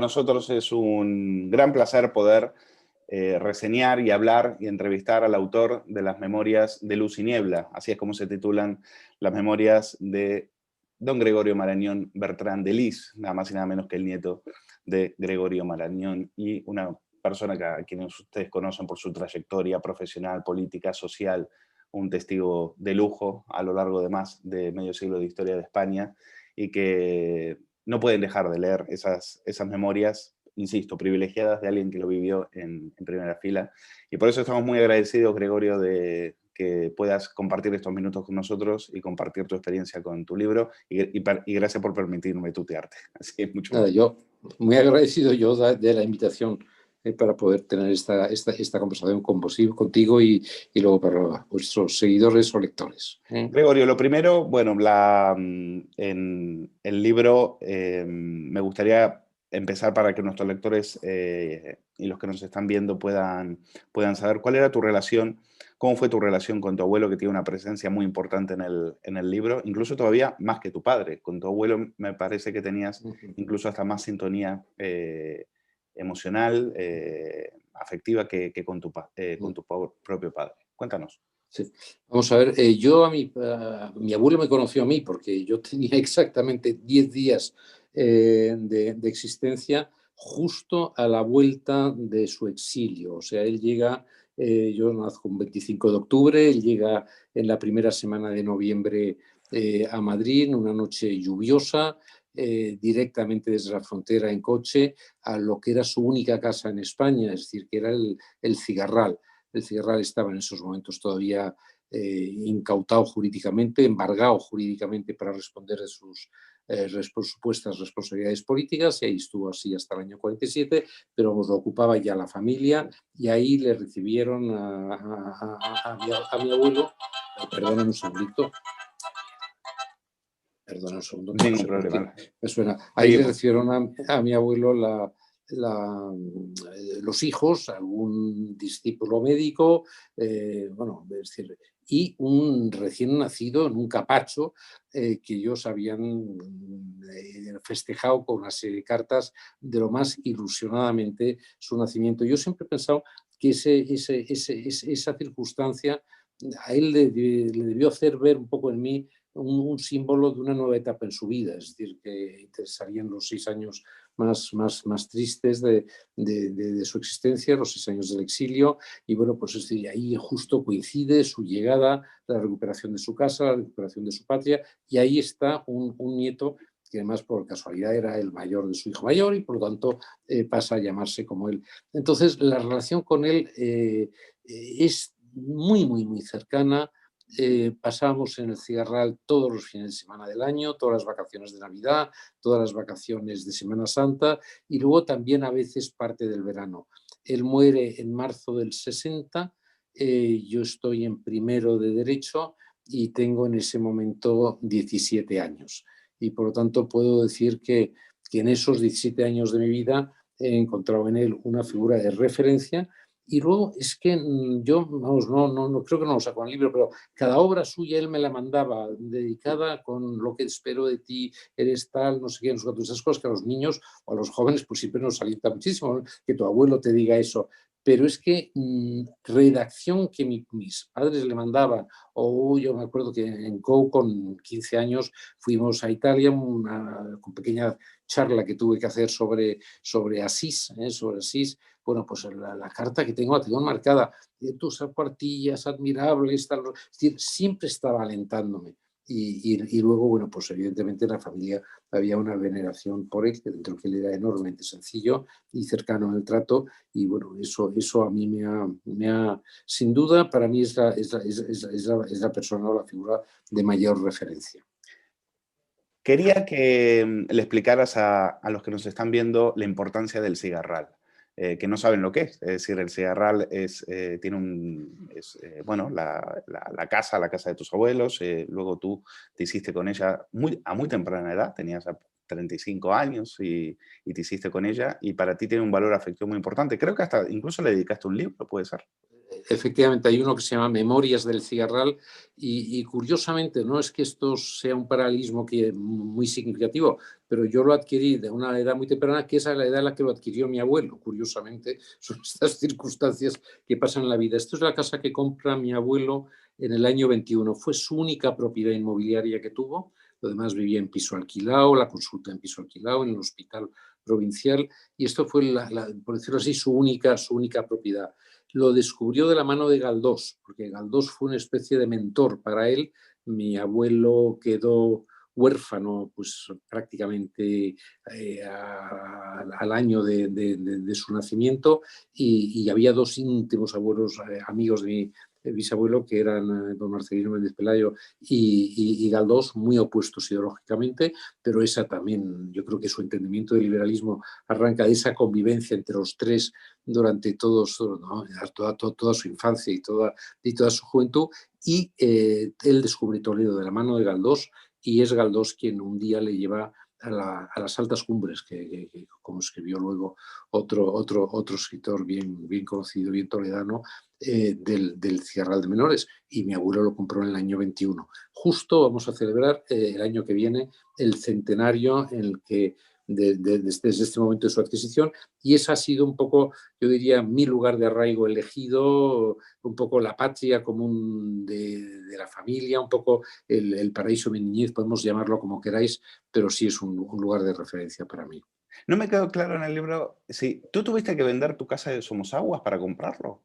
Para nosotros es un gran placer poder reseñar y hablar y entrevistar al autor de las Memorias de Luz y Niebla. Así es como se titulan las memorias de don Gregorio Marañón Bertrán de Lis, nada más y nada menos que el nieto de Gregorio Marañón, y una persona a quien ustedes conocen por su trayectoria profesional, política, social, un testigo de lujo a lo largo de más de medio siglo de historia de España, y que no pueden dejar de leer esas memorias, insisto, privilegiadas de alguien que lo vivió en primera fila. Y por eso estamos muy agradecidos, Gregorio, de que puedas compartir estos minutos con nosotros y compartir tu experiencia con tu libro. Y gracias por permitirme tutearte. Así que mucho Nada, yo muy agradecido yo de la invitación para poder tener esta conversación contigo y luego para vuestros seguidores o lectores. Gregorio, lo primero, bueno, en el libro me gustaría empezar para que nuestros lectores y los que nos están viendo puedan saber cuál era tu relación, cómo fue tu relación con tu abuelo, que tiene una presencia muy importante en el libro, incluso todavía más que tu padre. Con tu abuelo me parece que tenías incluso hasta más sintonía emocional, afectiva que con tu propio padre. Cuéntanos. Sí. Vamos a ver, mi abuelo me conoció a mí porque yo tenía exactamente 10 días de existencia justo a la vuelta de su exilio. O sea, él llega, yo nazco un 25 de octubre, él llega en la primera semana de noviembre a Madrid, en una noche lluviosa, directamente desde la frontera en coche a lo que era su única casa en España, es decir, que era el Cigarral. El Cigarral estaba en esos momentos todavía incautado jurídicamente, embargado jurídicamente para responder de sus supuestas responsabilidades políticas, y ahí estuvo así hasta el año 47, pero lo ocupaba ya la familia, y ahí le recibieron a mi abuelo. Perdóname un segundito. Perdona un segundo, que no Ningún sé por problema. qué me suena. Ahí Seguimos. le recibieron a mi abuelo los hijos, algún discípulo médico, bueno, es decir, y un recién nacido en un capacho que ellos habían festejado con una serie de cartas de lo más ilusionadamente su nacimiento. Yo siempre he pensado que esa circunstancia a él le debió hacer ver un poco en mí un símbolo de una nueva etapa en su vida, es decir, que interesarían los 6 años más tristes de su existencia, los 6 años del exilio, y bueno, pues es decir, ahí justo coincide su llegada, la recuperación de su casa, la recuperación de su patria, y ahí está un nieto que además por casualidad era el mayor de su hijo mayor y por lo tanto pasa a llamarse como él. Entonces la relación con él es muy cercana. Pasábamos en el Cigarral todos los fines de semana del año, todas las vacaciones de Navidad, todas las vacaciones de Semana Santa y luego también a veces parte del verano. Él muere en marzo del 60, yo estoy en primero de Derecho y tengo en ese momento 17 años. Y por lo tanto puedo decir que en esos 17 años de mi vida he encontrado en él una figura de referencia. Y luego es que yo, vamos, no creo que no lo saco en el libro, pero cada obra suya él me la mandaba dedicada con lo que espero de ti, eres tal, no sé qué, no sé qué, esas cosas que a los niños o a los jóvenes pues siempre nos alienta muchísimo, ¿no? Que tu abuelo te diga eso. Pero es que redacción que mis padres le mandaban, o yo me acuerdo que en COU con 15 años fuimos a Italia, con pequeña charla que tuve que hacer sobre Asís, sobre Asís. Bueno, pues la carta que tengo marcada, tus cuartillas admirables, tal, es decir, siempre estaba alentándome. Y luego, bueno, pues evidentemente en la familia había una veneración por él, dentro que él era enormemente sencillo y cercano en el trato, y bueno, eso a mí me ha sin duda, para mí es la persona o la figura de mayor referencia. Quería que le explicaras a los que nos están viendo la importancia del Cigarral, que no saben lo que es. Es decir, el Cigarral bueno, la casa de tus abuelos. Luego tú te hiciste con ella a muy temprana edad, tenías 35 años y te hiciste con ella. Y para ti tiene un valor afectivo muy importante. Creo que hasta incluso le dedicaste un libro, ¿puede ser? efectivamente, hay uno que se llama Memorias del Cigarral y curiosamente, no es que esto sea un paralelismo muy significativo, pero yo lo adquirí de una edad muy temprana, que es a la edad en la que lo adquirió mi abuelo. Curiosamente, son estas circunstancias que pasan en la vida. Esto es la casa que compra mi abuelo en el año 21. Fue su única propiedad inmobiliaria que tuvo. Lo demás vivía en piso alquilado, la consulta en piso alquilado, en el hospital provincial, y esto fue, por decirlo así, su única propiedad. Lo descubrió de la mano de Galdós, porque Galdós fue una especie de mentor para él. Mi abuelo quedó huérfano pues prácticamente al año de su nacimiento y había dos íntimos abuelos, amigos de mi bisabuelo, que eran don Marcelino Méndez Pelayo y Galdós, muy opuestos ideológicamente, pero esa también, yo creo que su entendimiento del liberalismo arranca de esa convivencia entre los tres durante ¿no? toda su infancia y toda su juventud, y él descubre Toledo de la mano de Galdós, y es Galdós quien un día le lleva a las altas cumbres, que como escribió luego otro escritor bien conocido, bien toledano, del Cigarral de Menores, y mi abuelo lo compró en el año 21. Justo vamos a celebrar el año que viene el centenario en el que desde este momento de su adquisición, y ese ha sido un poco, yo diría, mi lugar de arraigo elegido, un poco la patria común de la familia, un poco el paraíso de mi niñez, podemos llamarlo como queráis, pero sí es un lugar de referencia para mí. No me quedó claro en el libro, si tú tuviste que vender tu casa de Somosaguas para comprarlo.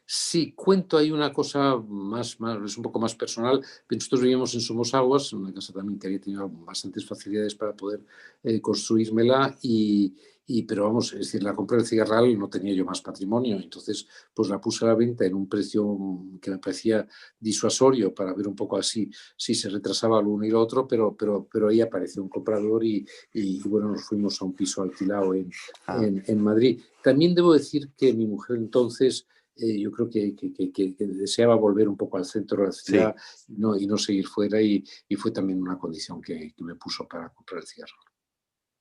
Sí, cuento, hay una cosa es un poco más personal. Nosotros vivíamos en Somosaguas, en una casa también que había tenido bastantes facilidades para poder construírmela, pero vamos, es decir, la compré del Cigarral, no tenía yo más patrimonio, entonces pues la puse a la venta en un precio que me parecía disuasorio para ver un poco así si se retrasaba lo uno y lo otro, pero ahí apareció un comprador y bueno, nos fuimos a un piso alquilado en Madrid. También debo decir que mi mujer entonces yo creo que deseaba volver un poco al centro de la ciudad, Sí. y no seguir fuera, y fue también una condición que me puso para comprar el cigarro.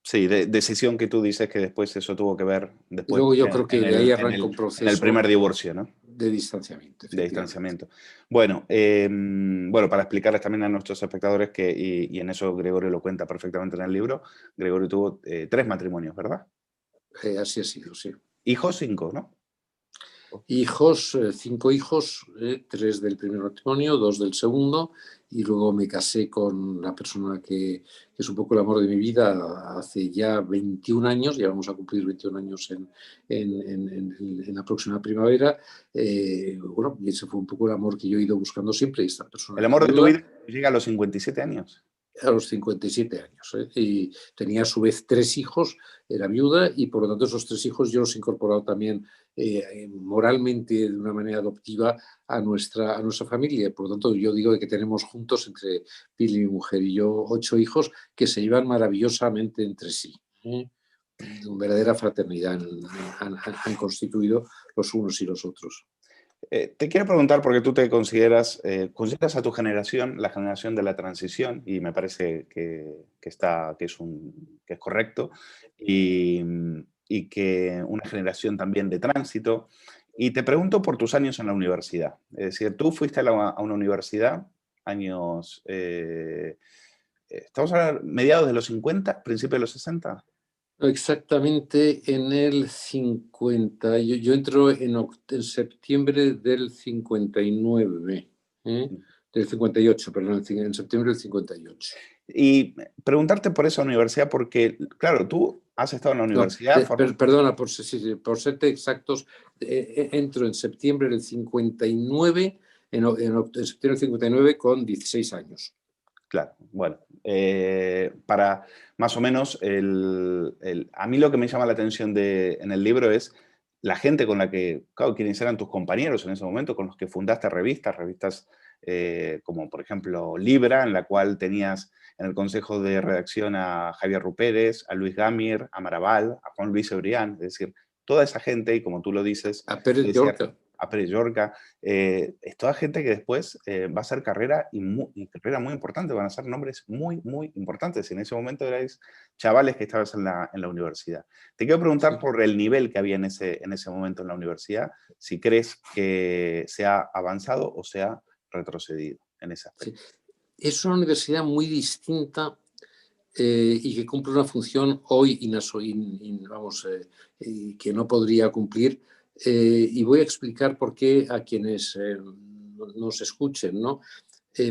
Sí, decisión que tú dices que después eso tuvo que ver Y después luego yo creo que de ahí arranca un en el proceso primer divorcio, ¿no? de distanciamiento, De efectivamente. distanciamiento. Bueno, bueno, para explicarles también a nuestros espectadores que, y en eso Gregorio lo cuenta perfectamente en el libro, Gregorio tuvo 3 matrimonios, ¿verdad? Así ha sido, sí. Hijos 5, ¿no? Hijos, 5 hijos, 3 del primer matrimonio, 2 del segundo, y luego me casé con la persona que es un poco el amor de mi vida hace ya 21 años, ya vamos a cumplir 21 años en la próxima primavera. Bueno, y ese fue un poco el amor que yo he ido buscando siempre, y esta persona El era amor de tu viuda vida llega a los 57 años. a los 57 años, y tenía a su vez 3 hijos, era viuda, y por lo tanto esos 3 hijos yo los he incorporado también moralmente de una manera adoptiva a nuestra familia. Por lo tanto, yo digo que tenemos juntos, entre Pili, mi mujer y yo, 8 hijos que se llevan maravillosamente entre sí. Una verdadera fraternidad han constituido los unos y los otros. Te quiero preguntar, porque tú te consideras a tu generación la generación de la transición, y me parece que es correcto, y que una generación también de tránsito. Y te pregunto por tus años en la universidad. Es decir, tú fuiste a una universidad, años, estamos hablando mediados de los 50, principios de los 60. Exactamente en el 50. Yo entro en septiembre del 59, del 58, perdón, en septiembre del 58. Y preguntarte por esa universidad, porque, claro, tú has estado en la No, universidad, perdona, por serte exactos, entro en septiembre del 59, en septiembre del 59 con 16 años. claro, bueno, para más o menos, a mí lo que me llama la atención en el libro es la gente con la que, claro, quienes eran tus compañeros en ese momento, con los que fundaste revistas como por ejemplo Libra, en la cual tenías en el consejo de redacción a Javier Rupérez, a Luis Gamir, a Maraval, a Juan Luis Ebrián, es decir, toda esa gente, y como tú lo dices, A Pérez decía, Llorca. a Pere Llorca, es toda gente que después va a hacer carrera y carrera muy importante, van a ser nombres muy, muy importantes. En ese momento erais chavales que estabas en la universidad. Te quiero preguntar Sí. por el nivel que había en ese momento en la universidad, si crees que se ha avanzado o se ha retrocedido en ese Sí. aspecto. Es una universidad muy distinta y que cumple una función hoy que no podría cumplir. Y voy a explicar por qué a quienes nos escuchen, ¿no?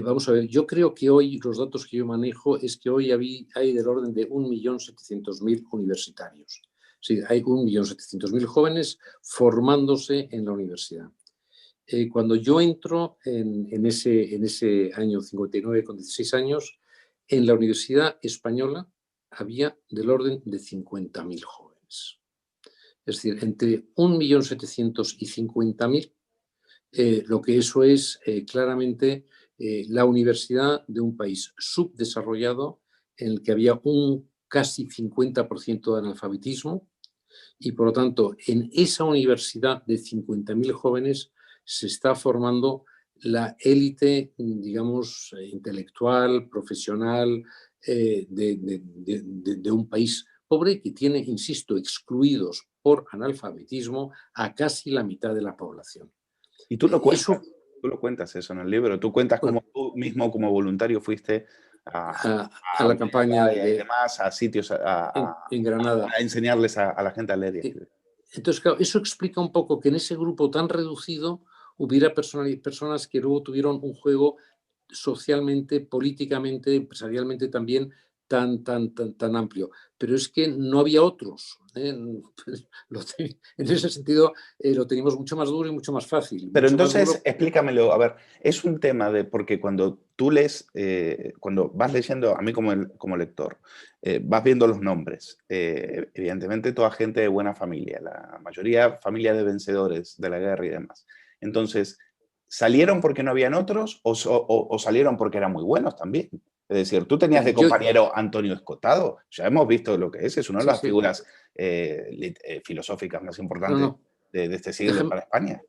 Vamos a ver, yo creo que hoy los datos que yo manejo es que hoy hay del orden de 1.700.000 universitarios. Sí, hay 1.700.000 jóvenes formándose en la universidad. Cuando yo entro en ese año 59, con 16 años, en la Universidad Española había del orden de 50.000 jóvenes. Es decir, entre 1.700.000 y 50.000, lo que eso es claramente la universidad de un país subdesarrollado en el que había un casi 50% de analfabetismo, y por lo tanto, en esa universidad de 50.000 jóvenes se está formando la élite, digamos, intelectual, profesional, de un país pobre que tiene, insisto, excluidos por analfabetismo a casi la mitad de la población. Y Eso, tú lo cuentas eso en el libro, tú cuentas cómo bueno, tú mismo como voluntario fuiste a, a a la campaña Huelva y demás, a sitios en Granada. a enseñarles a la gente a leer y Eh, escribir. Entonces, claro, eso explica un poco que en ese grupo tan reducido hubiera personas que luego tuvieron un juego socialmente, políticamente, empresarialmente también tan amplio. Pero es que no había otros, ¿eh? En ese sentido, lo teníamos mucho más duro y mucho más fácil. Pero Mucho más entonces, duro. explícamelo, a ver, es un tema de, porque cuando tú lees, cuando vas leyendo, a mí como lector, vas viendo los nombres, evidentemente toda gente de buena familia, la mayoría familia de vencedores de la guerra y demás. Entonces, ¿salieron porque no habían otros o salieron porque eran muy buenos también? Es decir, tú tenías de Yo, compañero Antonio Escotado, ya hemos visto lo que es una de sí, las sí, figuras filosóficas más no, importantes no. de este siglo Déjame, para España.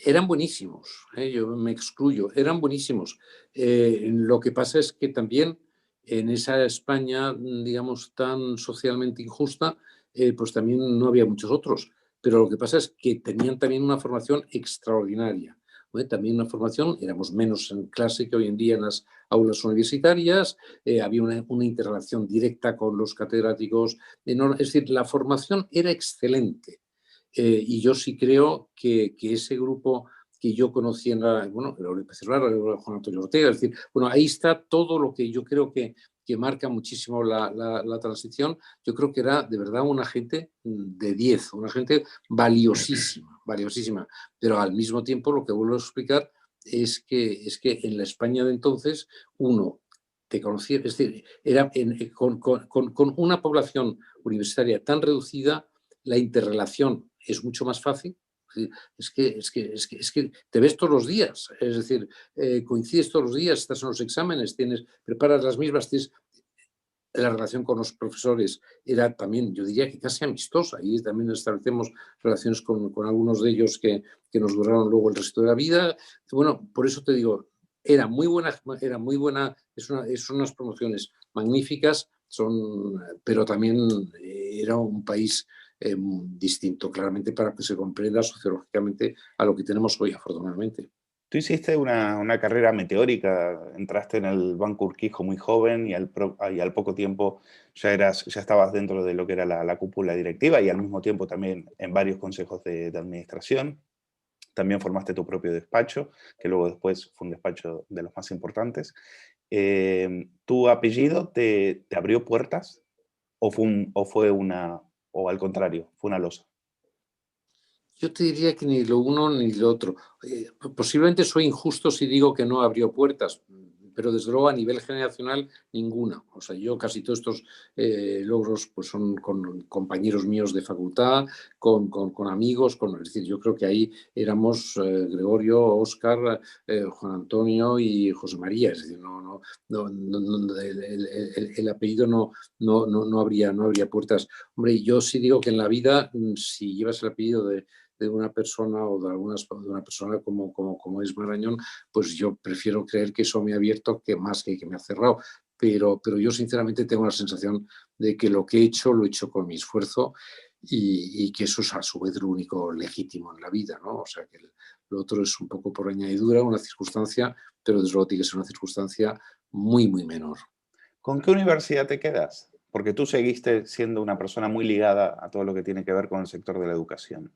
eran buenísimos, yo me excluyo, eran buenísimos. Lo que pasa es que también en esa España, digamos, tan socialmente injusta, pues también no había muchos otros. Pero lo que pasa es que tenían también una formación extraordinaria. También una formación, éramos menos en clase que hoy en día en las aulas universitarias, había una interrelación directa con los catedráticos. Es decir, la formación era excelente. Y yo sí creo que ese grupo que yo conocí en la Europa Cerrada, Juan Antonio Ortega, es decir, bueno, ahí está todo lo que yo creo que marca muchísimo la transición. Yo creo que era de verdad una gente de 10, una gente valiosísima, valiosísima. Pero al mismo tiempo, lo que vuelvo a explicar es que en la España de entonces, uno te conocía, es decir, con una población universitaria tan reducida, la interrelación es mucho más fácil. Es que te ves todos los días, es decir, coincides todos los días, estás en los exámenes, preparas las mismas, la relación con los profesores era también, yo diría que casi amistosa, y también establecemos relaciones con algunos de ellos que nos duraron luego el resto de la vida. Bueno, por eso te digo, era muy buena, son unas promociones magníficas, pero también era un país distinto, claramente, para que se comprenda sociológicamente a lo que tenemos hoy, afortunadamente. Tú hiciste una carrera meteórica, entraste en el Banco Urquijo muy joven y al poco tiempo ya estabas dentro de lo que era la cúpula directiva y al mismo tiempo también en varios consejos de administración. También formaste tu propio despacho, que luego después fue un despacho de los más importantes. ¿Tu apellido te abrió puertas o al contrario, fue una losa? Yo te diría que ni lo uno ni lo otro. Posiblemente soy injusto si digo que no abrió puertas, pero desde luego a nivel generacional ninguna. O sea, yo casi todos estos logros pues son con compañeros míos de facultad, con amigos, es decir, yo creo que ahí éramos Gregorio, Óscar, Juan Antonio y José María. Es decir, el apellido no habría puertas. Hombre, yo sí digo que en la vida, si llevas el apellido una persona o de una persona como es Marañón, pues yo prefiero creer que eso me ha abierto que más que me ha cerrado. Pero yo sinceramente tengo la sensación de que lo que he hecho lo he hecho con mi esfuerzo y que eso es a su vez lo único legítimo en la vida, ¿no? O sea, que lo otro es un poco por añadidura, una circunstancia, pero desde luego tiene que ser una circunstancia muy, muy menor. ¿Con qué universidad te quedas? Porque tú seguiste siendo una persona muy ligada a todo lo que tiene que ver con el sector de la educación.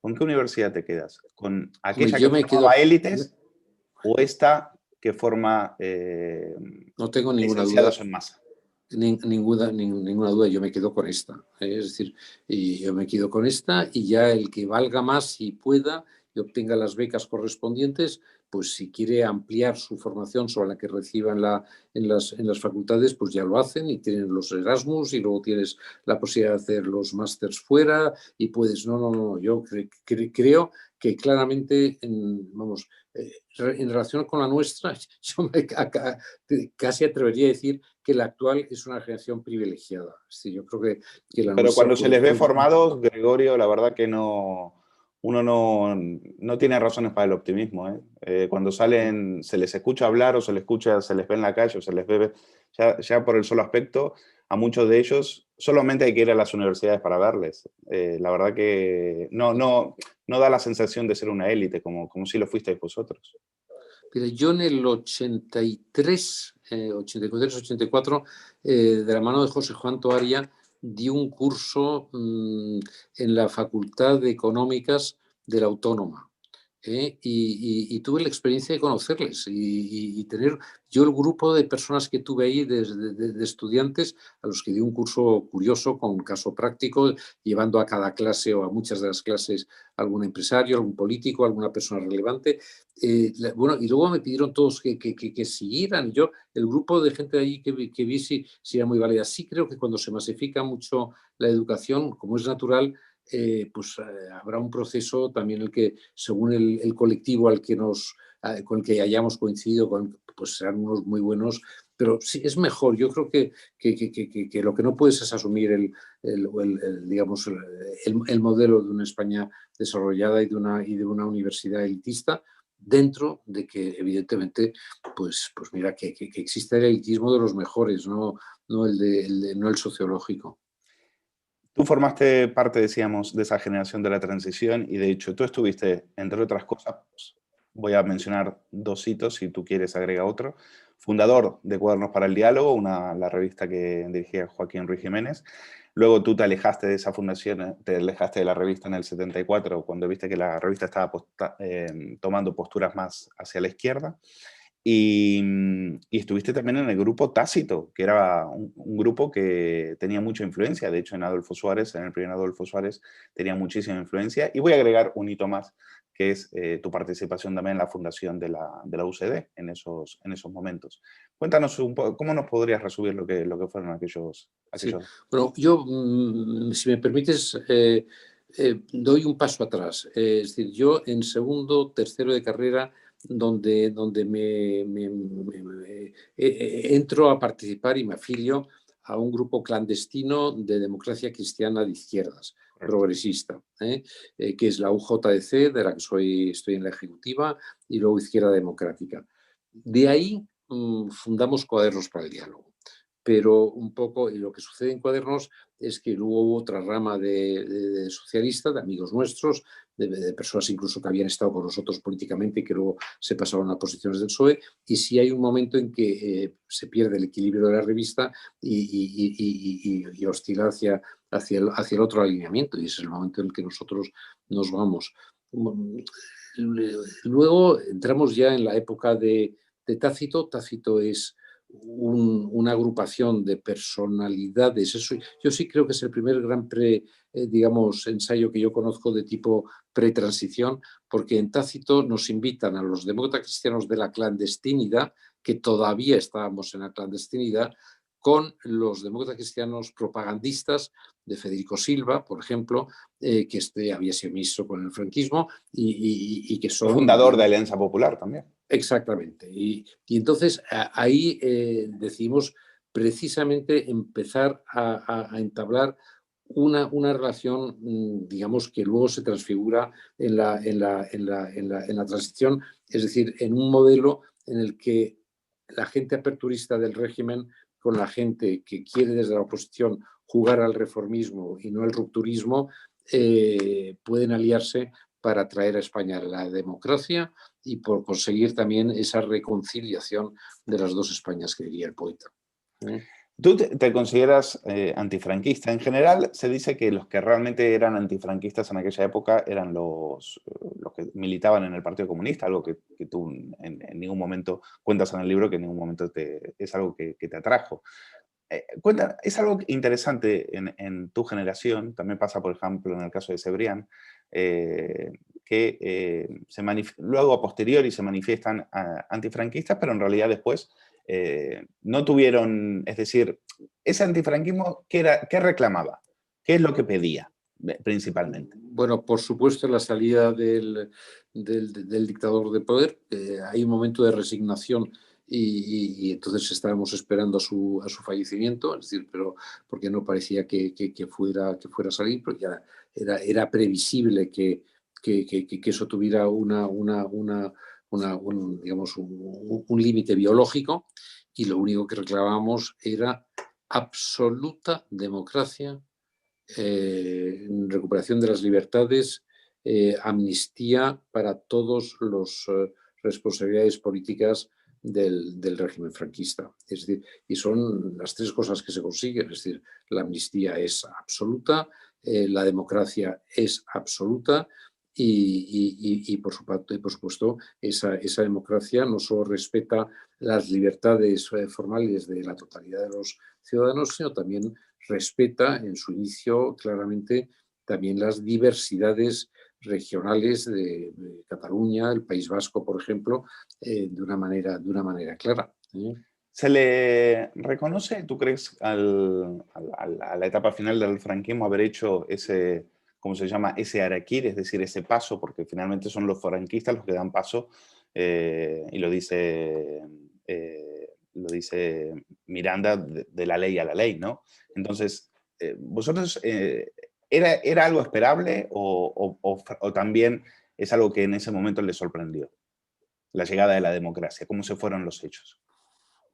¿Con qué universidad te quedas? ¿Con Hombre, aquella que yo me quedo, formaba élites o esta que forma no tengo ninguna duda. licenciados en masa? Ninguna duda, yo me quedo con esta. Es decir, y yo me quedo con esta y ya el que valga más y pueda y obtenga las becas correspondientes, pues si quiere ampliar su formación sobre la que reciba en las facultades, pues ya lo hacen y tienen los Erasmus y luego tienes la posibilidad de hacer los másters fuera y puedes, no, yo creo que claramente, vamos, en relación con la nuestra, yo casi atrevería a decir que la actual es una generación privilegiada. Sí, yo creo que la Pero nuestra cuando se les ve puede. formados, Gregorio, la verdad que uno no tiene razones para el optimismo, ¿eh? Cuando salen, se les escucha hablar o se les escucha, se les ve en la calle o se les ve, ya por el solo aspecto, a muchos de ellos solamente hay que ir a las universidades para verles. La verdad que no da la sensación de ser una élite, como si lo fuisteis vosotros. Pero yo en el 83, 83, 84, de la mano de José Juan Toaria, di un curso en la Facultad de Económicas de la Autónoma. Y tuve la experiencia de conocerles y tener yo el grupo de personas que tuve ahí de estudiantes a los que di un curso curioso con un caso práctico, llevando a cada clase o a muchas de las clases algún empresario, algún político, alguna persona relevante. Bueno, y luego me pidieron todos que siguieran. Yo, el grupo de gente de ahí que vi si era muy válida. Sí creo que cuando se masifica mucho la educación, como es natural, habrá un proceso también el que, según el colectivo al que con el que hayamos coincidido, pues serán unos muy buenos, pero sí es mejor. Yo creo que lo que no puedes es asumir digamos, el modelo de una España desarrollada y de una universidad elitista, dentro de que, evidentemente, pues mira, que existe el elitismo de los mejores, no el sociológico. Tú formaste parte, decíamos, de esa generación de la transición y de hecho tú estuviste, entre otras cosas, pues, voy a mencionar dos hitos, si tú quieres agrega otro, fundador de Cuadernos para el Diálogo, la revista que dirigía Joaquín Ruiz Jiménez. Luego tú te alejaste de esa fundación, te alejaste de la revista en el 74, cuando viste que la revista estaba tomando posturas más hacia la izquierda. Y estuviste también en el grupo Tácito, que era un grupo que tenía mucha influencia. De hecho, en Adolfo Suárez, en el primer Adolfo Suárez, tenía muchísima influencia. Y voy a agregar un hito más, que es tu participación también en la fundación de la UCD en esos momentos. Cuéntanos un poco, ¿cómo nos podrías resumir lo que fueron aquellos? Sí, bueno, yo, si me permites, doy un paso atrás. Es decir, yo en segundo, tercero de carrera, donde entro a participar y me afilio a un grupo clandestino de democracia cristiana de izquierdas, progresista, que es la UJDC, de la que estoy en la ejecutiva, y luego Izquierda Democrática. De ahí fundamos Cuadernos para el Diálogo. Pero un poco, y lo que sucede en Cuadernos es que luego hubo otra rama de socialista, de amigos nuestros, de personas incluso que habían estado con nosotros políticamente y que luego se pasaron a posiciones del PSOE, y sí hay un momento en que se pierde el equilibrio de la revista y oscila hacia el otro alineamiento, y ese es el momento en el que nosotros nos vamos. Luego entramos ya en la época de Tácito. Tácito es una agrupación de personalidades. Eso, yo sí creo que es el primer gran digamos, ensayo que yo conozco de tipo pretransición, porque en Tácito nos invitan a los demócratas cristianos de la clandestinidad, que todavía estábamos en la clandestinidad, con los demócratas cristianos propagandistas de Federico Silva, por ejemplo, que había sido ministro con el franquismo y que Fue son, fundador de digamos, Alianza Popular también. exactamente. Y entonces ahí decidimos precisamente empezar a entablar una relación, digamos, que luego se transfigura en la transición, es decir, en un modelo en el que la gente aperturista del régimen con la gente que quiere desde la oposición jugar al reformismo y no al rupturismo, pueden aliarse para traer a España la democracia y por conseguir también esa reconciliación de las dos Españas que diría el poeta. ¿Tú te consideras antifranquista? En general se dice que los que realmente eran antifranquistas en aquella época eran los que militaban en el Partido Comunista, algo que tú en ningún momento cuentas en el libro, que en ningún momento es algo que te atrajo. Es algo interesante en tu generación, también pasa por ejemplo en el caso de Cebrián, que luego a posteriori se manifiestan antifranquistas, pero en realidad después no tuvieron, es decir, ese antifranquismo, ¿qué reclamaba? ¿Qué es lo que pedía principalmente? Bueno, por supuesto, la salida del dictador de poder. Hay un momento de resignación y entonces estábamos esperando a su fallecimiento, es decir, pero porque no parecía que fuera a salir, porque ya era previsible que eso tuviera digamos, un límite biológico, y lo único que reclamábamos era absoluta democracia, recuperación de las libertades, amnistía para todos los responsabilidades políticas del régimen franquista. Es decir, y son las tres cosas que se consiguen. Es decir, la amnistía es absoluta, la democracia es absoluta y por supuesto, esa democracia no solo respeta las libertades formales de la totalidad de los ciudadanos, sino también respeta en su inicio claramente también las diversidades regionales de Cataluña, el País Vasco, por ejemplo, de una manera clara. ¿Se le reconoce, tú crees, a la etapa final del franquismo haber hecho ese, ¿cómo se llama? Ese harakiri, es decir, ese paso, porque finalmente son los franquistas los que dan paso, y lo dice Miranda, de la ley a la ley, ¿no? Entonces, ¿vosotros era algo esperable o también es algo que en ese momento les sorprendió? La llegada de la democracia, ¿cómo se fueron los hechos?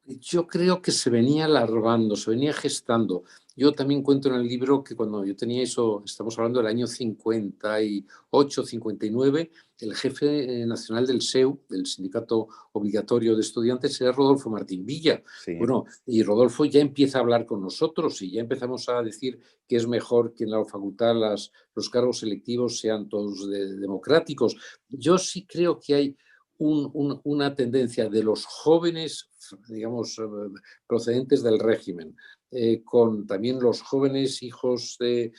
Yo creo que se venía alargando, se venía gestando. Yo también cuento en el libro que cuando yo tenía eso, estamos hablando del año 58, 59, el jefe nacional del SEU, del Sindicato Obligatorio de Estudiantes, era Rodolfo Martín Villa. Sí. Bueno, y Rodolfo ya empieza a hablar con nosotros y ya empezamos a decir que es mejor que en la facultad los cargos selectivos sean todos democráticos. Yo sí creo que hay una tendencia de los jóvenes, digamos, procedentes del régimen, con también los jóvenes hijos de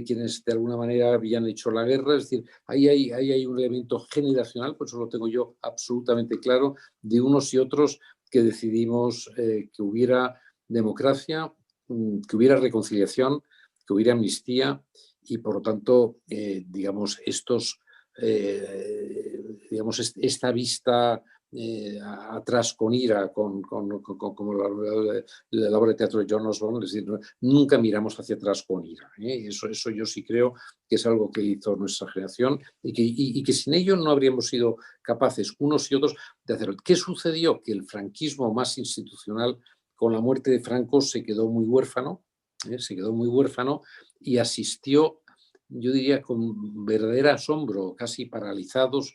quienes de alguna manera habían hecho la guerra. Es decir, ahí hay un elemento generacional, por eso lo tengo yo absolutamente claro, de unos y otros que decidimos que hubiera democracia, que hubiera reconciliación, que hubiera amnistía y, por lo tanto, digamos, digamos, esta vista atrás con ira, como la obra de teatro de John Osborne, es decir, nunca miramos hacia atrás con ira. Eso yo sí creo que es algo que hizo nuestra generación y que sin ello no habríamos sido capaces, unos y otros, de hacerlo. ¿Qué sucedió? Que el franquismo más institucional, con la muerte de Franco, se quedó muy huérfano, y asistió, yo diría, con verdadero asombro, casi paralizados,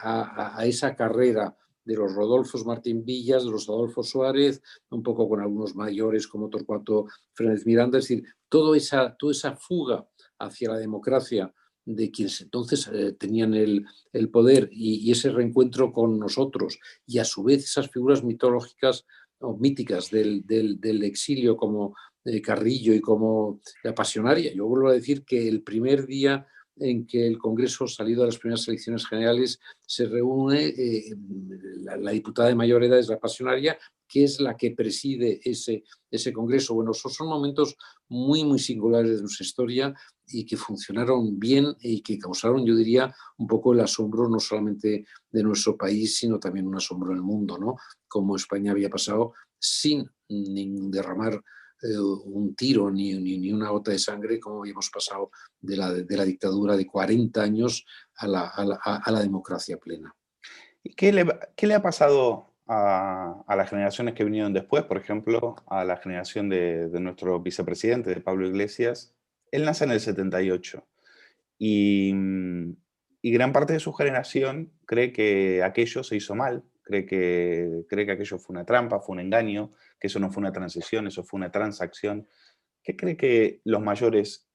a esa carrera de los Rodolfos Martín Villas, de los Adolfo Suárez, un poco con algunos mayores como Torcuato Fernández Miranda, es decir, toda esa fuga hacia la democracia de quienes entonces tenían el poder y ese reencuentro con nosotros, y a su vez esas figuras mitológicas o míticas del exilio como Carrillo y como la Pasionaria. Yo vuelvo a decir que el primer día en que el Congreso, salido de las primeras elecciones generales, se reúne, la diputada de mayor edad es la Pasionaria, que es la que preside ese Congreso. Bueno, esos son momentos muy, muy singulares de nuestra historia y que funcionaron bien y que causaron, yo diría, un poco el asombro no solamente de nuestro país, sino también un asombro en el mundo, ¿no? Como España había pasado sin derramar un tiro ni una gota de sangre, como habíamos pasado de la dictadura de 40 años a la democracia plena. ¿Y qué le ha pasado a las generaciones que vinieron después? Por ejemplo, a la generación de nuestro vicepresidente, de Pablo Iglesias. Él nace en el 78 y, y gran parte de su generación cree que aquello se hizo mal, cree que aquello fue una trampa, fue un engaño, que eso no fue una transición, eso fue una transacción. ¿Qué cree que los mayores,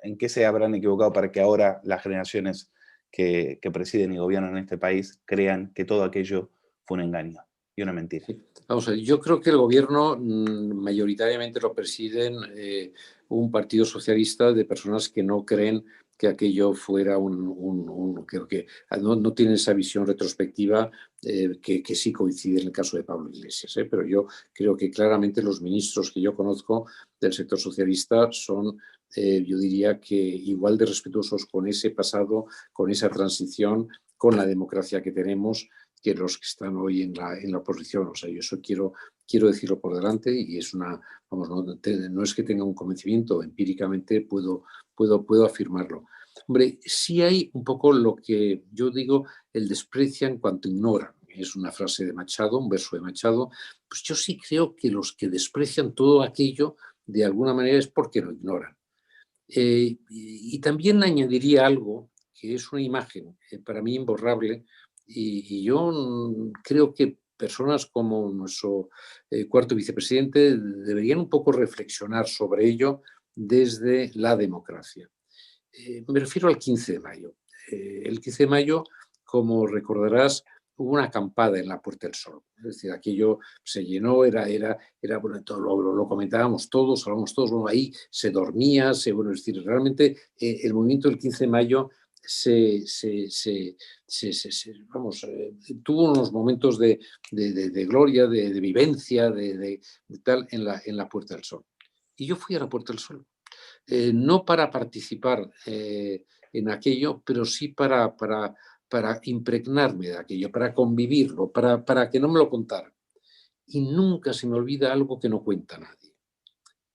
en qué se habrán equivocado para que ahora las generaciones que presiden y gobiernan en este país crean que todo aquello fue un engaño y una mentira? Sí. Vamos a ver, yo creo que el gobierno mayoritariamente lo presiden un partido socialista de personas que no creen que aquello fuera creo que no tienen esa visión retrospectiva que sí coincide en el caso de Pablo Iglesias. Pero yo creo que claramente los ministros que yo conozco del sector socialista son, yo diría que igual de respetuosos con ese pasado, con esa transición, con la democracia que tenemos, que los que están hoy en la oposición. O sea, yo eso quiero decirlo por delante y es vamos, no es que tenga un convencimiento, empíricamente puedo afirmarlo. Hombre, sí hay un poco lo que yo digo, el desprecian cuanto ignoran. Es una frase de Machado, un verso de Machado. Pues yo sí creo que los que desprecian todo aquello, de alguna manera es porque lo ignoran. Y también añadiría algo que es una imagen para mí imborrable y yo creo que personas como nuestro cuarto vicepresidente deberían un poco reflexionar sobre ello desde la democracia. Me refiero al 15 de mayo. El 15 de mayo, como recordarás, hubo una acampada en la Puerta del Sol. Es decir, aquello se llenó, bueno, todo lo comentábamos todos, hablábamos todos, bueno, ahí se dormía, bueno, es decir, realmente el movimiento del 15 de mayo vamos, tuvo unos momentos de gloria, de vivencia, de tal en la Puerta del Sol. Y yo fui a la Puerta del Sol. No para participar en aquello, pero sí para impregnarme de aquello, para convivirlo, para que no me lo contaran. Y nunca se me olvida algo que no cuenta nadie.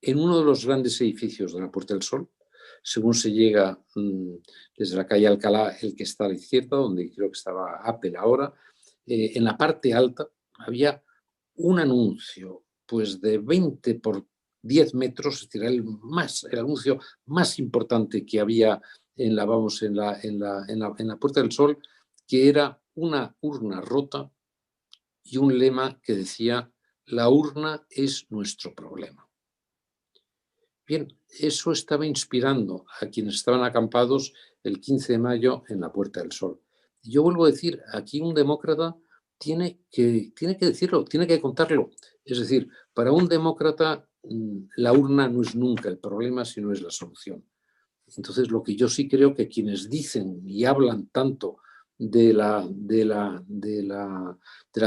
En uno de los grandes edificios de la Puerta del Sol, según se llega desde la calle Alcalá, el que está a la izquierda, donde creo que estaba Apple ahora, en la parte alta había un anuncio pues de 20 por 10 metros, es decir, el anuncio más importante que había vamos, en la Puerta del Sol, que era una urna rota y un lema que decía: la urna es nuestro problema. Bien, eso estaba inspirando a quienes estaban acampados el 15 de mayo en la Puerta del Sol. Y yo vuelvo a decir, aquí un demócrata tiene que decirlo, tiene que contarlo. Es decir, para un demócrata la urna no es nunca el problema, sino es la solución. Entonces, lo que yo sí creo que quienes dicen y hablan tanto de la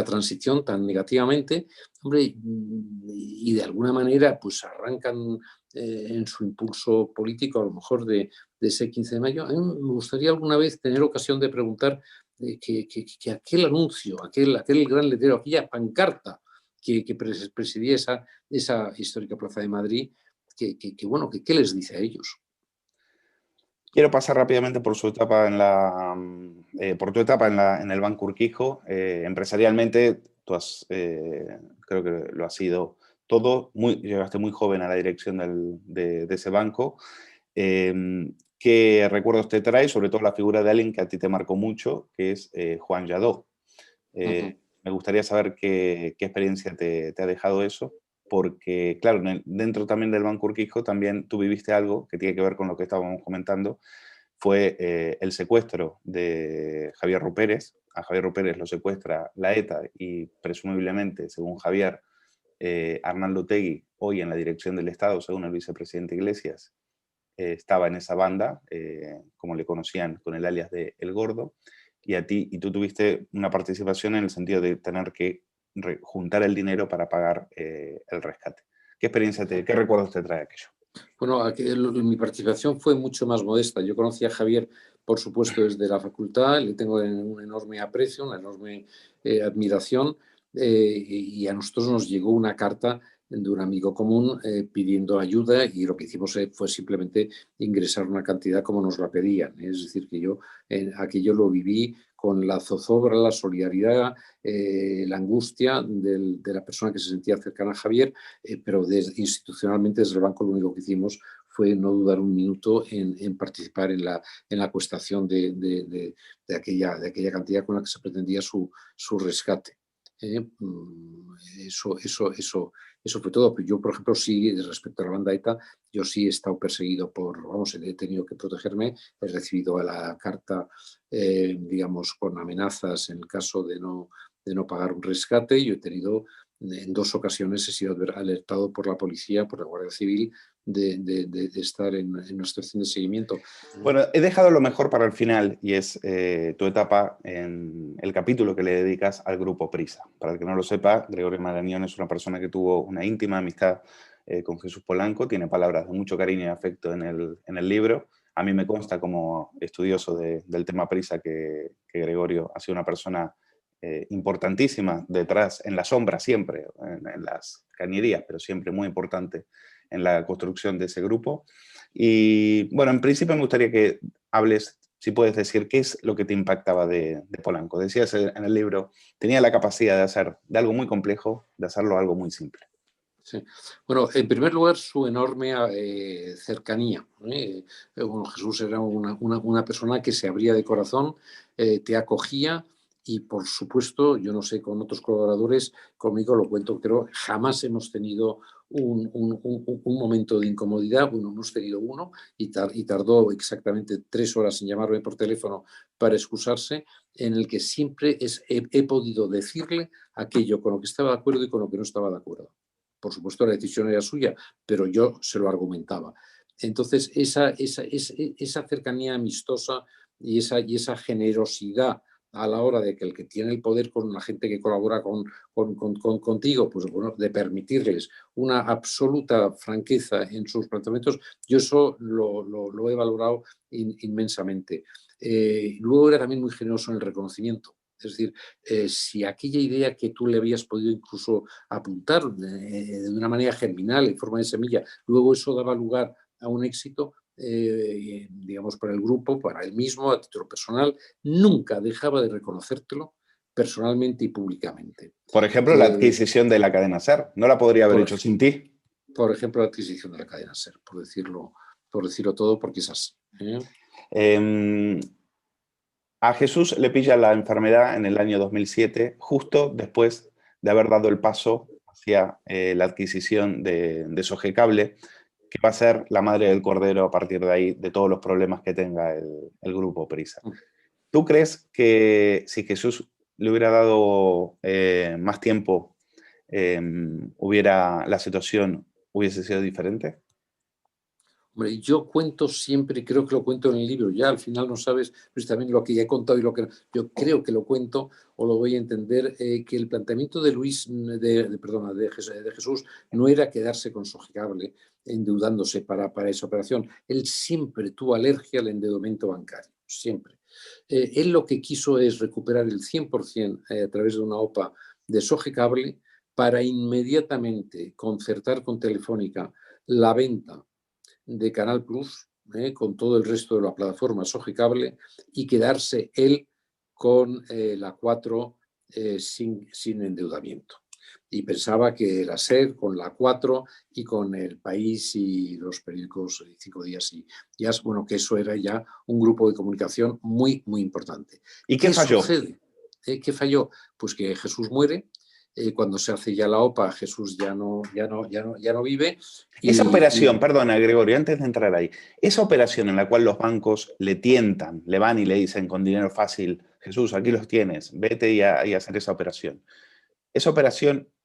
transición tan negativamente, hombre, y de alguna manera pues arrancan en su impulso político a lo mejor de ese 15 de mayo, a mí me gustaría alguna vez tener ocasión de preguntar que aquel anuncio, aquel gran letrero, aquella pancarta que presidía esa histórica Plaza de Madrid, bueno, ¿qué les dice a ellos? Quiero pasar rápidamente por su etapa por tu etapa en el Banco Urquijo. Empresarialmente, creo que lo has sido todo. Llegaste muy joven a la dirección de ese banco. ¿Qué recuerdos te trae? Sobre todo la figura de alguien que a ti te marcó mucho, que es Juan Lladó. Ujú. Me gustaría saber qué experiencia te ha dejado eso, porque, claro, dentro también del Banco Urquijo también tú viviste algo que tiene que ver con lo que estábamos comentando, fue el secuestro de Javier Rupérez. A Javier Rupérez lo secuestra la ETA y presumiblemente, según Javier, Arnaldo Otegi, hoy en la dirección del Estado, según el vicepresidente Iglesias, estaba en esa banda, como le conocían con el alias de El Gordo, y tú tuviste una participación en el sentido de tener que juntar el dinero para pagar el rescate. ¿Qué recuerdos te trae aquello? Bueno, mi participación fue mucho más modesta. Yo conocí a Javier, por supuesto, desde la facultad, le tengo un enorme aprecio, una enorme admiración, y a nosotros nos llegó una carta de un amigo común pidiendo ayuda, y lo que hicimos fue simplemente ingresar una cantidad como nos la pedían. Es decir, que yo aquello lo viví con la zozobra, la solidaridad, la angustia de la persona que se sentía cercana a Javier, pero institucionalmente desde el banco lo único que hicimos fue no dudar un minuto en participar en la acuestación de aquella cantidad con la que se pretendía su rescate. Eso fue todo. Yo, por ejemplo, sí, respecto a la banda ETA, yo sí he estado perseguido he tenido que protegerme, he recibido la carta, digamos, con amenazas en el caso de no pagar un rescate. Yo he tenido, en 2 ocasiones he sido alertado por la policía, por la Guardia Civil, de estar en una situación de seguimiento. Bueno, he dejado lo mejor para el final, y es tu etapa en el capítulo que le dedicas al Grupo Prisa. Para el que no lo sepa, Gregorio Marañón es una persona que tuvo una íntima amistad con Jesús Polanco, tiene palabras de mucho cariño y afecto en el libro. A mí me consta, como estudioso del tema Prisa, que Gregorio ha sido una persona importantísima detrás, en la sombra siempre, en las cañerías, pero siempre muy importante en la construcción de ese grupo. Y bueno, en principio me gustaría que hables, si puedes decir, qué es lo que te impactaba de Polanco. Decías en el libro, tenía la capacidad de hacer de algo muy complejo, de hacerlo algo muy simple. Sí. Bueno, en primer lugar, su enorme cercanía. Bueno, Jesús era una persona que se abría de corazón, te acogía, y por supuesto, yo no sé, con otros colaboradores, conmigo lo cuento, pero jamás hemos tenido un momento de incomodidad. Bueno, hemos tenido uno, y tardó exactamente 3 horas en llamarme por teléfono para excusarse, en el que siempre he podido decirle aquello con lo que estaba de acuerdo y con lo que no estaba de acuerdo. Por supuesto, la decisión era suya, pero yo se lo argumentaba. Entonces, esa cercanía amistosa y esa generosidad a la hora de que el que tiene el poder con la gente que colabora contigo, pues bueno, de permitirles una absoluta franqueza en sus planteamientos, yo eso lo he valorado inmensamente. Luego era también muy generoso en el reconocimiento. Es decir, si aquella idea que tú le habías podido incluso apuntar de una manera germinal, en forma de semilla, luego eso daba lugar a un éxito, digamos, para el grupo, para él mismo, a título personal, nunca dejaba de reconocértelo personalmente y públicamente. Por ejemplo, la adquisición de la cadena SER, ¿no la podría haber hecho sin ti? Por ejemplo, la adquisición de la cadena SER, por decirlo todo, porque es así. A Jesús le pilla la enfermedad en el año 2007, justo después de haber dado el paso hacia la adquisición de Sogecable, que va a ser la madre del cordero a partir de ahí, de todos los problemas que tenga el grupo Prisa. ¿Tú crees que si Jesús le hubiera dado más tiempo, la situación hubiese sido diferente? Hombre, yo cuento siempre, creo que lo cuento en el libro, ya al final no sabes, pues también lo que ya he contado y lo que yo creo que lo cuento o lo voy a entender, que el planteamiento de Jesús no era quedarse con Sogecable endeudándose para esa operación. Él siempre tuvo alergia al endeudamiento bancario, siempre. Él lo que quiso es recuperar el 100% a través de una OPA de Sogecable, para inmediatamente concertar con Telefónica la venta de Canal Plus, con todo el resto de la plataforma Sogecable, y quedarse él con la 4 sin endeudamiento. Y pensaba que la SER con la 4 y con El País y los periódicos 5 días y ya, bueno, que eso era ya un grupo de comunicación muy, muy importante. ¿Y qué falló? Sucede? ¿Qué falló? Pues que Jesús muere. Cuando se hace ya la OPA, Jesús ya no vive. Esa operación, perdona Gregorio, antes de entrar ahí, esa operación en la cual los bancos le tientan, le van y le dicen con dinero fácil, Jesús, aquí los tienes, vete y hacer esa operación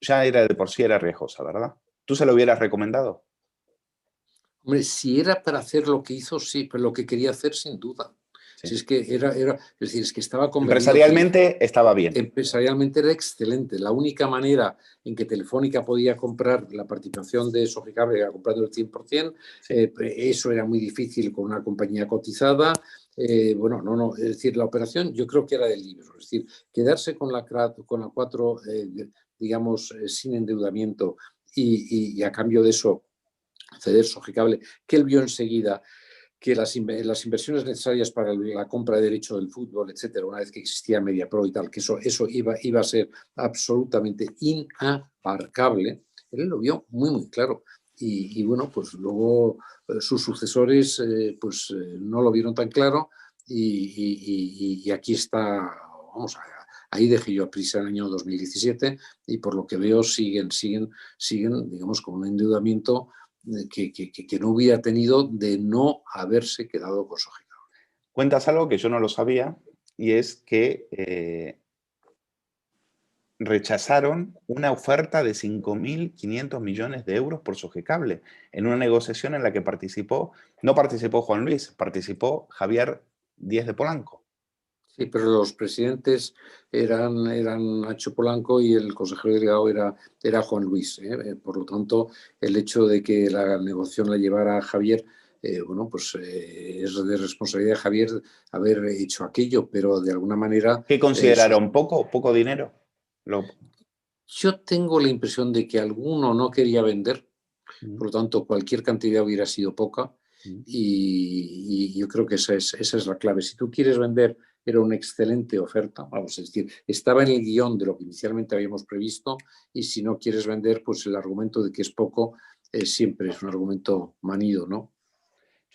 ya era de por sí era riesgosa, ¿verdad? ¿Tú se lo hubieras recomendado? Hombre, si era para hacer lo que hizo, sí, pero lo que quería hacer, sin duda. Sí. Si es que es decir, es que estaba convencido. Empresarialmente estaba bien. Empresarialmente era excelente. La única manera en que Telefónica podía comprar la participación de Sogecable era comprando el 100%. Sí. Eso era muy difícil con una compañía cotizada. Es decir, la operación yo creo que era del libro. Es decir, quedarse con la 4, digamos, sin endeudamiento y a cambio de eso ceder Sogecable, que él vio enseguida que las inversiones necesarias para la compra de derecho del fútbol, etcétera, una vez que existía MediaPro y tal, que eso iba a ser absolutamente inabarcable, él lo vio muy, muy claro. Y bueno, pues luego sus sucesores no lo vieron tan claro y aquí está, vamos, ahí dejé yo a Prisa en el año 2017 y por lo que veo siguen, digamos, con un endeudamiento que no hubiera tenido de no haberse quedado con Sogecable. Cuentas algo que yo no lo sabía, y es que rechazaron una oferta de 5.500 millones de euros por Sogecable, en una negociación en la que no participó Juan Luis, participó Javier Díez de Polanco. Sí, pero los presidentes eran Nacho Polanco y el consejero delegado era Juan Luis. Por lo tanto, el hecho de que la negociación la llevara Javier, es de responsabilidad de Javier haber hecho aquello, pero de alguna manera... ¿Qué consideraron? ¿Poco dinero? Yo tengo la impresión de que alguno no quería vender, por lo tanto, cualquier cantidad hubiera sido poca y yo creo que esa es la clave. Si tú quieres vender, era una excelente oferta, vamos a decir, estaba en el guión de lo que inicialmente habíamos previsto y si no quieres vender, pues el argumento de que es poco siempre es un argumento manido, ¿no?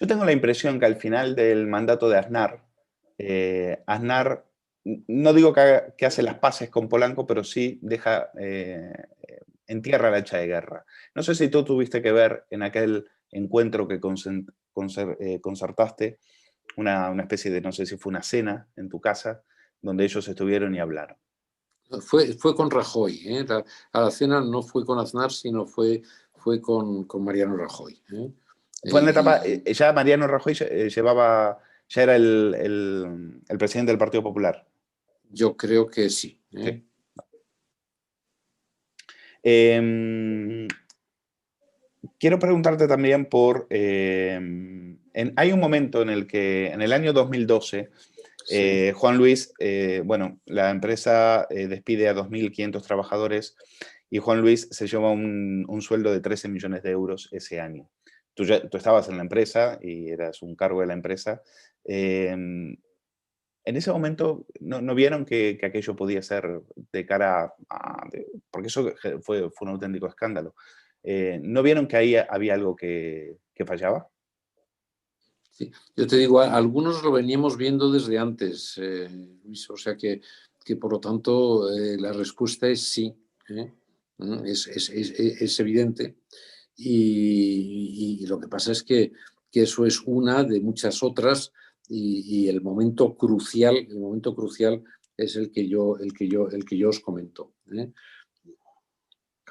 Yo tengo la impresión que al final del mandato de Aznar, Aznar, no digo que hace las paces con Polanco, pero sí deja en tierra la hacha de guerra. No sé si tú tuviste que ver en aquel encuentro que concertaste, una especie de, no sé si fue una cena en tu casa, donde ellos estuvieron y hablaron. Fue con Rajoy, a la cena no fue con Aznar, sino fue con Mariano Rajoy. Fue en la etapa, ya Mariano Rajoy ya era el presidente del Partido Popular. Yo creo que sí. Sí. Quiero preguntarte también hay un momento en el que, en el año 2012, sí. Juan Luis, la empresa despide a 2.500 trabajadores y Juan Luis se lleva un sueldo de 13 millones de euros ese año. Tú estabas en la empresa y eras un cargo de la empresa. En ese momento, ¿no vieron que aquello podía ser de cara porque eso fue un auténtico escándalo? ¿No vieron que ahí había algo que fallaba? Sí, yo te digo, algunos lo veníamos viendo desde antes, Luis, o sea que por lo tanto la respuesta es sí, es evidente. Y lo que pasa es que eso es una de muchas otras y el momento crucial es el que yo os comento.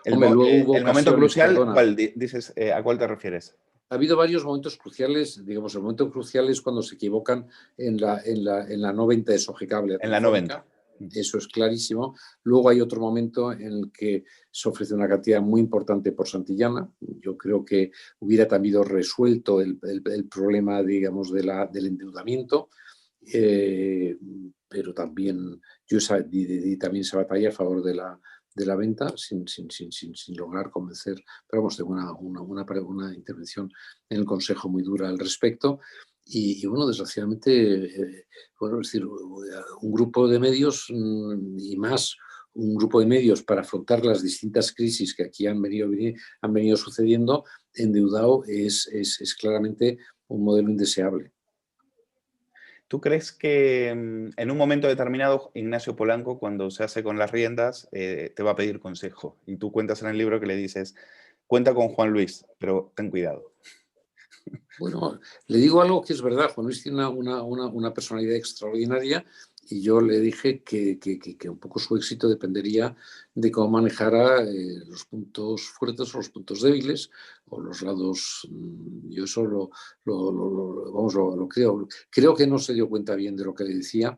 Hombre, el momento crucial, ¿cuál dices, ¿a cuál te refieres? Ha habido varios momentos cruciales, digamos, el momento crucial es cuando se equivocan en la no venta de Sogecable. En la no venta. Eso es clarísimo. Luego hay otro momento en el que se ofrece una cantidad muy importante por Santillana. Yo creo que hubiera también resuelto el problema, digamos, del endeudamiento. Pero también yo di también esa batalla a favor de la venta sin lograr convencer, pero vamos, tengo una intervención en el Consejo muy dura al respecto y bueno, desgraciadamente, es decir, un grupo de medios y más un grupo de medios para afrontar las distintas crisis que aquí han venido sucediendo, endeudado es claramente un modelo indeseable. ¿Tú crees que en un momento determinado Ignacio Polanco, cuando se hace con las riendas, te va a pedir consejo? Y tú cuentas en el libro que le dices, cuenta con Juan Luis, pero ten cuidado. Bueno, le digo algo que es verdad. Juan Luis tiene una personalidad extraordinaria y yo le dije que un poco su éxito dependería de cómo manejara los puntos fuertes o los puntos débiles o los lados. Yo eso lo creo. Creo que no se dio cuenta bien de lo que le decía.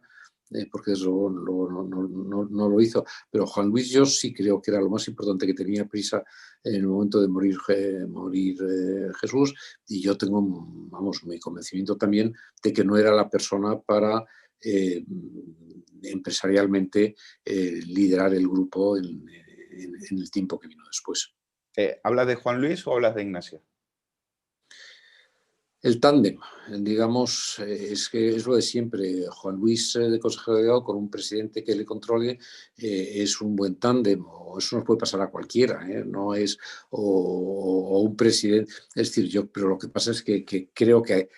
Porque desde luego no lo hizo. Pero Juan Luis yo sí creo que era lo más importante que tenía Prisa en el momento de morir Jesús, y yo tengo, vamos, mi convencimiento también de que no era la persona para empresarialmente liderar el grupo en el tiempo que vino después. ¿Hablas de Juan Luis o hablas de Ignacio? El tándem, digamos, es que es lo de siempre. Juan Luis de consejero delegado con un presidente que le controle es un buen tándem, o eso nos puede pasar a cualquiera, no es, o un presidente, es decir, pero lo que pasa es que creo que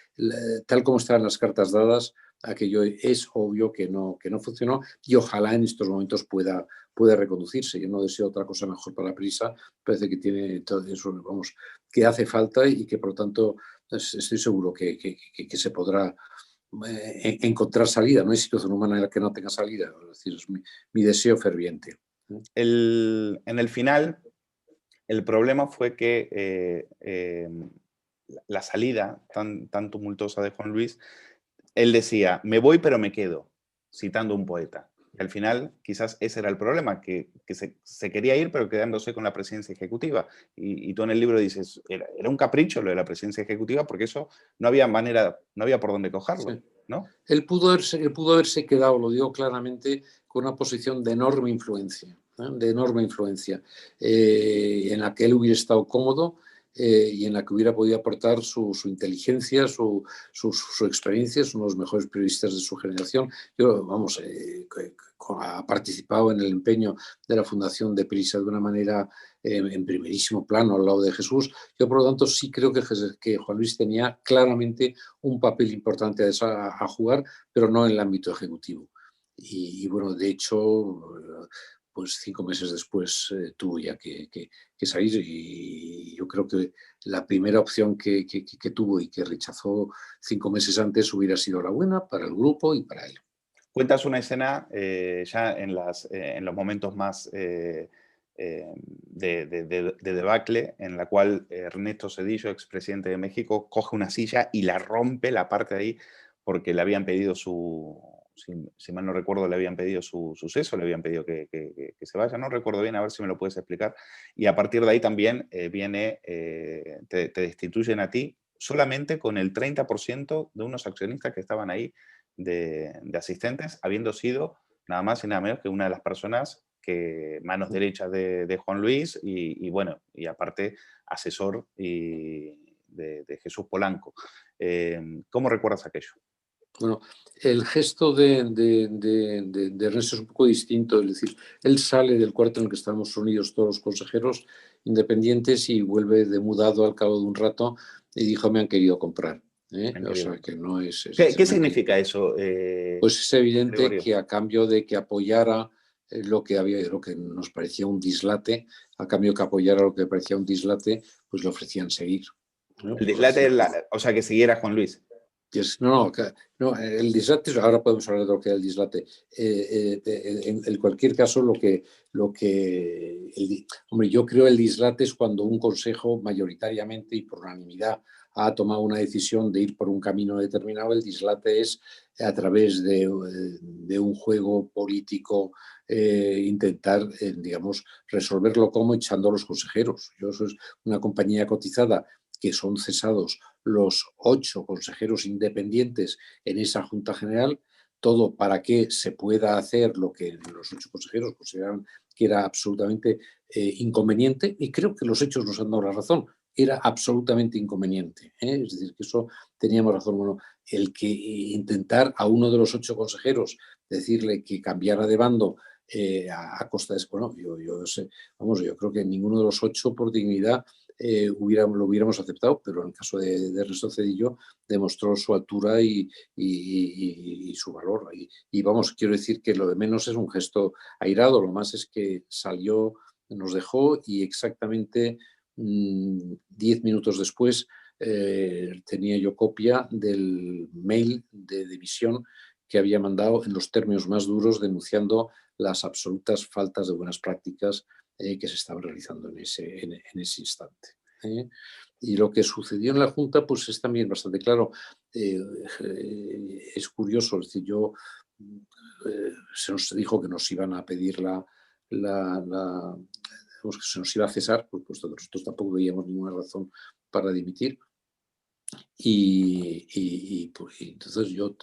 tal como están las cartas dadas, aquello es obvio que no funcionó y ojalá en estos momentos pueda reconducirse. Yo no deseo otra cosa mejor para la Prisa, parece que tiene todo eso, vamos, que hace falta y que por lo tanto estoy seguro que se podrá encontrar salida. No hay situación humana en la que no tenga salida. Es decir, es mi deseo ferviente. En el final, el problema fue que la salida tan tumultuosa de Juan Luis, él decía, me voy pero me quedo, citando a un poeta. Y al final, quizás ese era el problema, que se quería ir, pero quedándose con la presidencia ejecutiva. Y tú en el libro dices, era un capricho lo de la presidencia ejecutiva, porque eso no había manera, no había por dónde cogerlo, Sí. ¿no? Él pudo haberse quedado, lo digo claramente, con una posición de enorme influencia, en la que él hubiera estado cómodo y en la que hubiera podido aportar su inteligencia, su experiencia, es uno de los mejores periodistas de su generación. Yo, vamos, ha participado en el empeño de la fundación de Prisa de una manera en primerísimo plano al lado de Jesús. Yo, por lo tanto, sí creo que Juan Luis tenía claramente un papel importante a jugar, pero no en el ámbito ejecutivo. Y bueno, de hecho, pues 5 meses después tuvo ya que salir y yo creo que la primera opción que tuvo y que rechazó 5 meses antes hubiera sido la buena para el grupo y para él. Cuentas una escena ya en los momentos más de debacle, en la cual Ernesto Zedillo, expresidente de México, coge una silla y la rompe, la parte de ahí, porque le habían pedido si mal no recuerdo, le habían pedido su ceso, le habían pedido que se vaya, no recuerdo bien, a ver si me lo puedes explicar. Y a partir de ahí también te destituyen a ti solamente con el 30% de unos accionistas que estaban ahí de asistentes, habiendo sido nada más y nada menos que una de las personas que manos derechas de Juan Luis bueno, y aparte asesor de Jesús Polanco. ¿Cómo recuerdas aquello? Bueno, el gesto de Ernesto es un poco distinto, es decir, él sale del cuarto en el que estamos unidos todos los consejeros independientes y vuelve demudado al cabo de un rato y dijo, me han querido comprar. O sea, que no es ¿Qué decir, significa eso, pues es evidente Gregorio? que a cambio de que apoyara lo que nos parecía un dislate, a cambio que apoyara lo que parecía un dislate, pues le ofrecían seguir, ¿no? El Es dislate, decir, o sea, que siguiera Juan Luis. No, el dislate, ahora podemos hablar de lo que es el dislate. En cualquier caso, hombre, yo creo el dislate es cuando un consejo mayoritariamente y por unanimidad ha tomado una decisión de ir por un camino determinado. El dislate es a través de un juego político intentar, digamos, resolverlo como echando a los consejeros. Eso es una compañía cotizada que son cesados los 8 consejeros independientes en esa Junta General, todo para que se pueda hacer lo que los 8 consejeros consideraron que era absolutamente inconveniente, y creo que los hechos nos han dado la razón, era absolutamente inconveniente. Es decir, que eso teníamos razón. Bueno, el que intentar a uno de los 8 consejeros decirle que cambiara de bando a costa de... Bueno, yo creo que ninguno de los 8 por dignidad lo hubiéramos aceptado, pero en el caso de Ernesto Zedillo demostró su altura y su valor. Y vamos, quiero decir que lo de menos es un gesto airado, lo más es que salió, nos dejó y exactamente 10 minutos después tenía yo copia del mail de dimisión que había mandado en los términos más duros denunciando las absolutas faltas de buenas prácticas que se estaban realizando en ese instante. Y lo que sucedió en la Junta pues es también bastante claro. Es curioso, es decir, se nos dijo que nos iban a pedir que se nos iba a cesar, pues puesto que nosotros tampoco veíamos ninguna razón para dimitir. Pues, entonces yo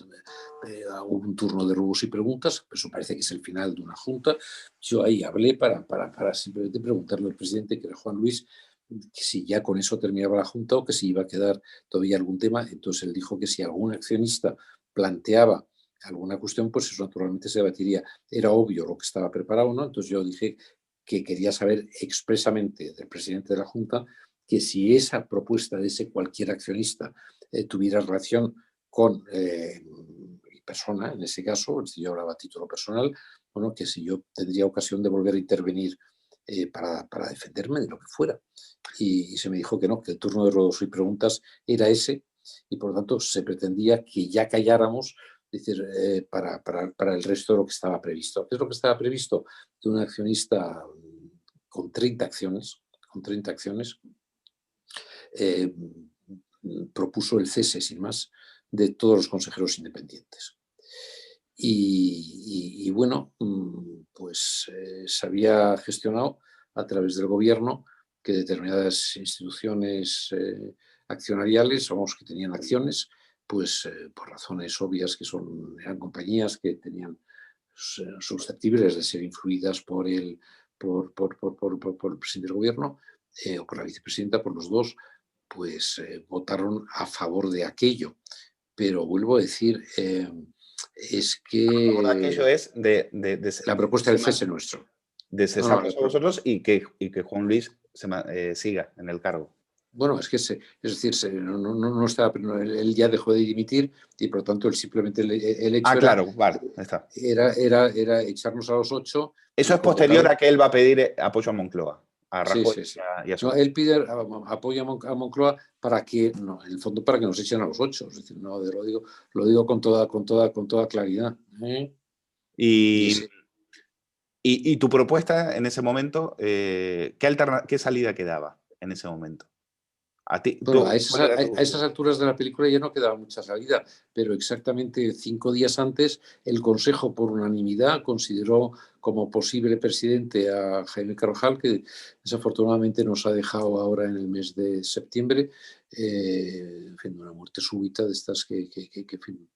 hago un turno de ruegos y preguntas, eso parece que es el final de una junta. Yo ahí hablé para simplemente preguntarle al presidente, que era Juan Luis, que si ya con eso terminaba la junta o que si iba a quedar todavía algún tema. Entonces él dijo que si algún accionista planteaba alguna cuestión, pues eso naturalmente se debatiría. Era obvio lo que estaba preparado, ¿no? Entonces yo dije que quería saber expresamente del presidente de la junta que si esa propuesta de ese cualquier accionista tuviera relación con mi persona, en ese caso, si yo hablaba a título personal, bueno, que si yo tendría ocasión de volver a intervenir para defenderme de lo que fuera. Y se me dijo que no, que el turno de ruegos y preguntas era ese, y por lo tanto se pretendía que ya calláramos, es decir, para el resto de lo que estaba previsto. ¿Qué es lo que estaba previsto? De un accionista con 30 acciones, eh, propuso el cese, sin más, de todos los consejeros independientes. Y bueno, pues se había gestionado a través del gobierno que determinadas instituciones accionariales, vamos, que tenían acciones, pues por razones obvias que eran compañías que tenían susceptibles de ser influidas por el presidente del gobierno o por la vicepresidenta, por los dos, pues votaron a favor de aquello. Pero vuelvo a decir, es Por aquello que es la propuesta del cese nuestro. de No, no, cesarlos a vosotros y que Juan Luis siga en el cargo. bueno, es que es decir, no estaba, él ya dejó de dimitir y por lo tanto él simplemente el hecho Claro, vale, está. era echarnos a los 8. Eso es posterior a que él va a pedir apoyo a Moncloa, a Sí, Rajoy sí, sí. y a No, Solá. él pide apoyo a Moncloa para que, no, en el fondo para que nos echen a los 8. Es decir, no, lo digo con toda claridad. Y, y tu propuesta en ese momento, ¿qué salida quedaba en ese momento? A ti, Bueno, a ¿cuál era esas alturas de la película ya no quedaba mucha salida, pero exactamente 5 días antes el Consejo por unanimidad consideró como posible presidente a Jaime Carvajal, que desafortunadamente nos ha dejado ahora en el mes de septiembre, en fin, una muerte súbita de estas que en fin,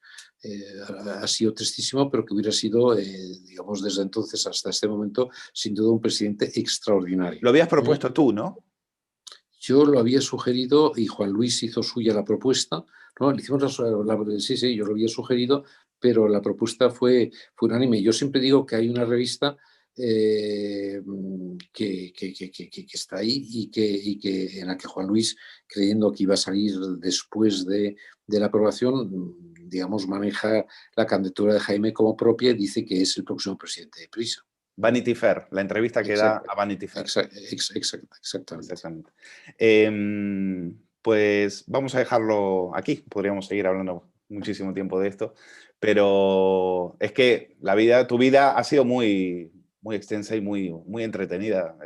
ha sido tristísimo, pero que hubiera sido, digamos, desde entonces hasta este momento, sin duda un presidente extraordinario. Lo habías propuesto tú, ¿no? Yo lo había sugerido y Juan Luis hizo suya la propuesta, ¿no? Le hicimos sí, yo lo había sugerido, pero la propuesta fue unánime. Yo siempre digo que hay una revista que está ahí y que en la que Juan Luis, creyendo que iba a salir después de la aprobación, digamos, maneja la candidatura de Jaime como propia y dice que es el próximo presidente de Prisa. Vanity Fair, la entrevista que da a Vanity Fair. Exactamente. Pues vamos a dejarlo aquí. Podríamos seguir hablando muchísimo tiempo de esto, pero es que tu vida ha sido muy, muy extensa y muy, muy entretenida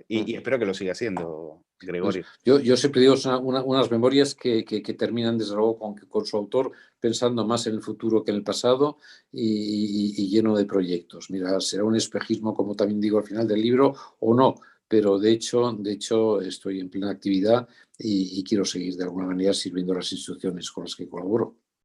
y espero que lo siga siendo, Gregorio. Pues yo siempre digo unas memorias que terminan desde luego con su autor pensando más en el futuro que en el pasado y lleno de proyectos. Mira, será un espejismo, como también digo al final del libro, o no, pero de hecho estoy en plena actividad y quiero seguir de alguna manera sirviendo a las instituciones con las que colaboro.